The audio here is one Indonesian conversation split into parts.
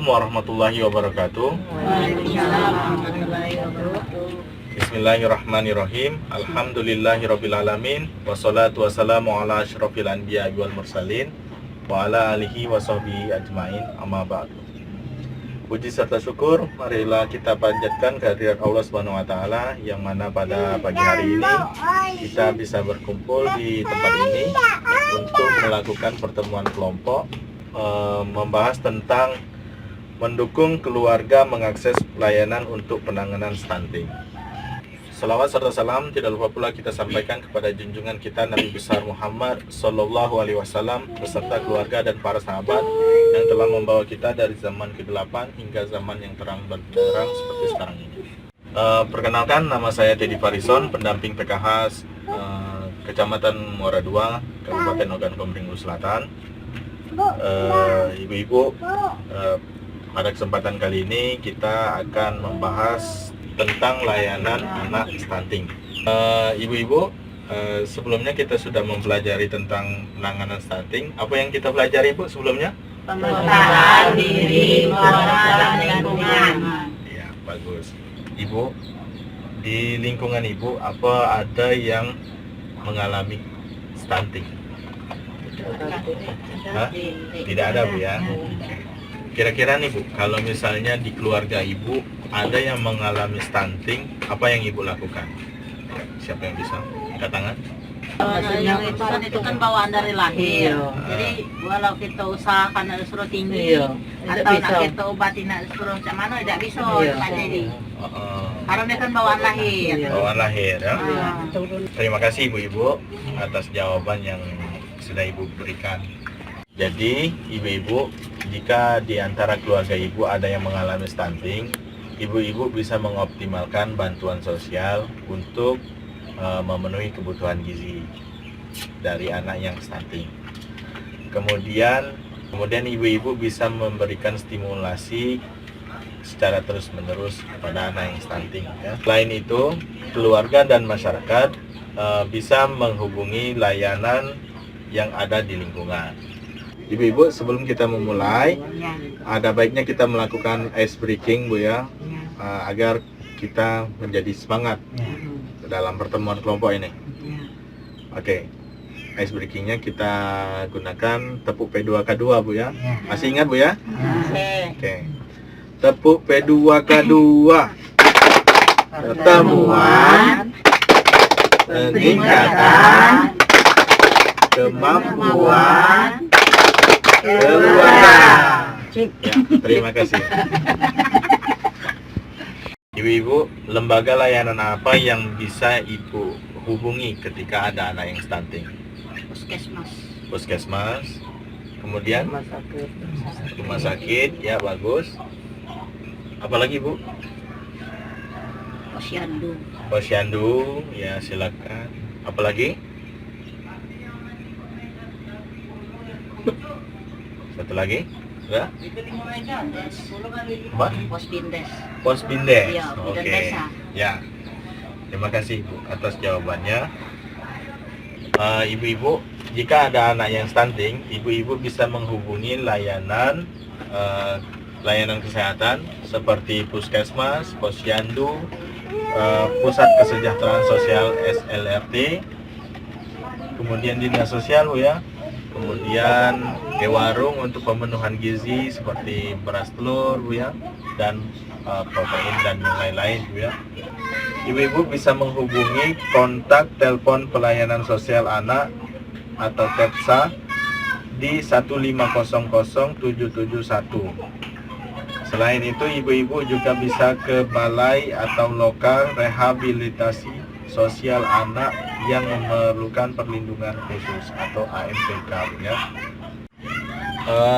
Assalamualaikum warahmatullahi wabarakatuh. Waalaikumsalam warahmatullahi wabarakatuh. Bismillahirrahmanirrahim. Alhamdulillahirrabbilalamin. Wassalatu wassalamu ala asyrafil anbiya wal mursalin wa ala alihi wa sahbihi ajmain, amma ba'du. Puji serta syukur marilah kita panjatkan kehadirat Allah Subhanahu wa taala, yang mana pada pagi hari ini kita bisa berkumpul di tempat ini untuk melakukan pertemuan kelompok membahas tentang mendukung keluarga mengakses pelayanan untuk penanganan stunting. Salawat serta salam tidak lupa pula kita sampaikan kepada junjungan kita Nabi besar Muhammad Sallallahu Alaihi Wasallam beserta keluarga dan para sahabat yang telah membawa kita dari zaman ke-8 hingga zaman yang terang benderang seperti sekarang ini. Perkenalkan, nama saya Teddy Farison, pendamping PKH Kecamatan Muara II, Kabupaten Ogan Komering Ulu Selatan. Ibu-ibu, pada kesempatan kali ini kita akan membahas tentang layanan anak stunting. Ibu-ibu, sebelumnya kita sudah mempelajari tentang penanganan stunting. Apa yang kita pelajari, Bu, sebelumnya? Pemetaan diri, keluarga, dan lingkungan. Ya, bagus. Ibu, di lingkungan Ibu, apa ada yang mengalami stunting? Hah? Tidak ada, Bu, ya? Kira-kira nih, Bu, kalau misalnya di keluarga Ibu ada yang mengalami stunting, apa yang Ibu lakukan? Siapa yang bisa angkat tangan? Yang itu kan bawaan dari lahir. Jadi walau kita usahakan nak suruh tinggi atau nak kita obatin nak suruh macam mana, tidak bisa Pak Dedi. Karena dia kan bawaan lahir. Bawaan lahir, ya? Terima kasih Ibu-ibu atas jawaban yang sudah Ibu berikan. Jadi ibu-ibu, jika di antara keluarga Ibu ada yang mengalami stunting, ibu-ibu bisa mengoptimalkan bantuan sosial untuk memenuhi kebutuhan gizi dari anak yang stunting. Kemudian ibu-ibu bisa memberikan stimulasi secara terus-menerus kepada anak yang stunting, ya. Selain itu, keluarga dan masyarakat bisa menghubungi layanan yang ada di lingkungan. Ibu-ibu, sebelum kita memulai, ada baiknya kita melakukan ice breaking, Bu, ya, agar kita menjadi semangat dalam pertemuan kelompok ini. Oke, ice breakingnya kita gunakan tepuk P2K2, Bu, ya. Masih ingat, Bu, ya? Oke. Tepuk P2K2. Pertemuan peningkatan kemampuan keluarga. Ya, terima kasih. Ibu-ibu, lembaga layanan apa yang bisa Ibu hubungi ketika ada anak yang stunting? Puskesmas. Kemudian rumah sakit, ya, bagus. Apalagi, Bu? Posyandu, ya, silakan. Apalagi? Satu lagi? Sudah? Apa? Posbindes. Iya, Oke. desa. Ya. Terima kasih, Bu, atas jawabannya. Ibu-ibu, jika ada anak yang stunting, ibu-ibu bisa menghubungi layanan kesehatan seperti puskesmas, posyandu, pusat kesejahteraan sosial SLRT, kemudian dinas sosial, Bu, ya. Kemudian ke warung untuk pemenuhan gizi seperti beras telur, Bu, ya, dan protein dan yang lain-lain, Bu, ya. Ibu-ibu bisa menghubungi kontak telepon pelayanan sosial anak atau TEPSA di 1500771. Selain itu, ibu-ibu juga bisa ke balai atau lokal rehabilitasi sosial anak yang memerlukan perlindungan khusus atau AMPK, ya.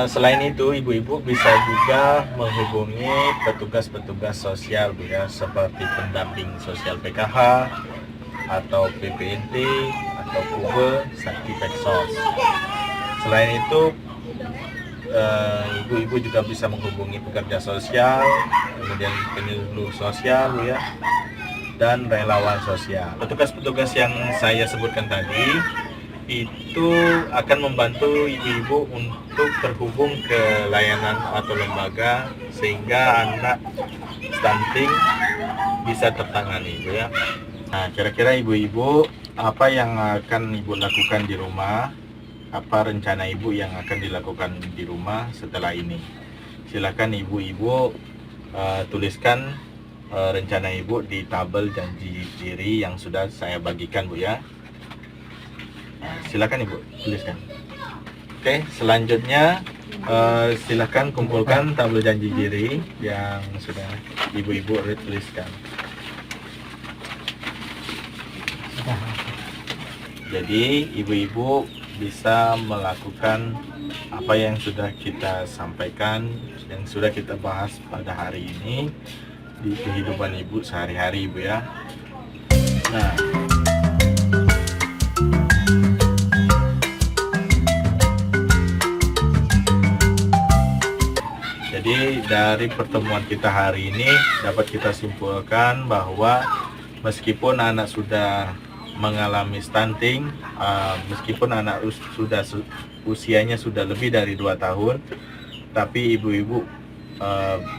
Selain itu, ibu-ibu bisa juga menghubungi petugas-petugas sosial, Bu, ya, seperti pendamping sosial PKH atau PPNT atau PUBE, Sakti Peksos. Selain itu, ibu-ibu juga bisa menghubungi pekerja sosial, kemudian penyuluh sosial, Bu, ya, dan relawan sosial. Petugas-petugas yang saya sebutkan tadi itu akan membantu ibu-ibu untuk terhubung ke layanan atau lembaga sehingga anak stunting bisa tertangani, Ibu ya. Nah, kira-kira ibu-ibu apa yang akan ibu lakukan di rumah? Apa rencana ibu yang akan dilakukan di rumah setelah ini? Silakan ibu-ibu tuliskan rencana ibu di tabel janji diri yang sudah saya bagikan, Bu ya. Silakan ibu tuliskan. Oke, selanjutnya silakan kumpulkan tabel janji diri yang sudah ibu-ibu tuliskan. Jadi ibu-ibu bisa melakukan apa yang sudah kita sampaikan, yang sudah kita bahas pada hari ini di kehidupan ibu sehari-hari, Ibu ya. Nah, jadi dari pertemuan kita hari ini dapat kita simpulkan bahwa meskipun anak sudah mengalami stunting, meskipun anak usianya sudah lebih dari 2 tahun, tapi ibu-ibu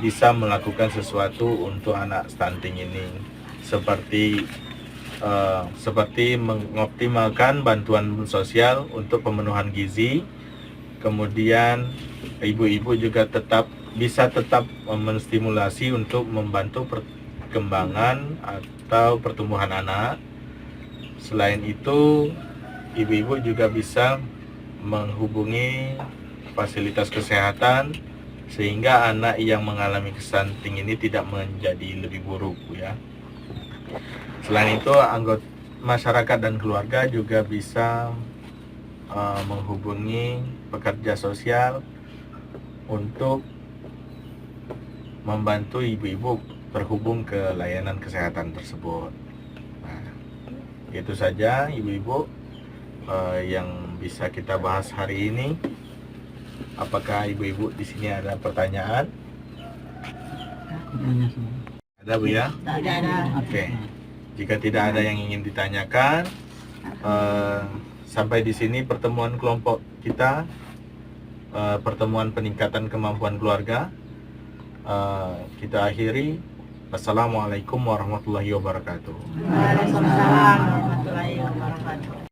bisa melakukan sesuatu untuk anak stunting ini, seperti mengoptimalkan bantuan sosial untuk pemenuhan gizi. Kemudian ibu-ibu juga bisa tetap menstimulasi untuk membantu perkembangan atau pertumbuhan anak. Selain itu, ibu-ibu juga bisa menghubungi fasilitas kesehatan sehingga anak yang mengalami stunting ini tidak menjadi lebih buruk, ya. Selain itu, anggota masyarakat dan keluarga juga bisa menghubungi pekerja sosial untuk membantu ibu-ibu terhubung ke layanan kesehatan tersebut. Itu saja ibu-ibu yang bisa kita bahas hari ini. Apakah ibu-ibu di sini ada pertanyaan? Ada, Bu ya? Ada. Oke. Jika tidak ada yang ingin ditanyakan, sampai di sini pertemuan kelompok kita, pertemuan peningkatan kemampuan keluarga. Kita akhiri. Assalamualaikum warahmatullahi wabarakatuh. Waalaikumsalam warahmatullahi wabarakatuh.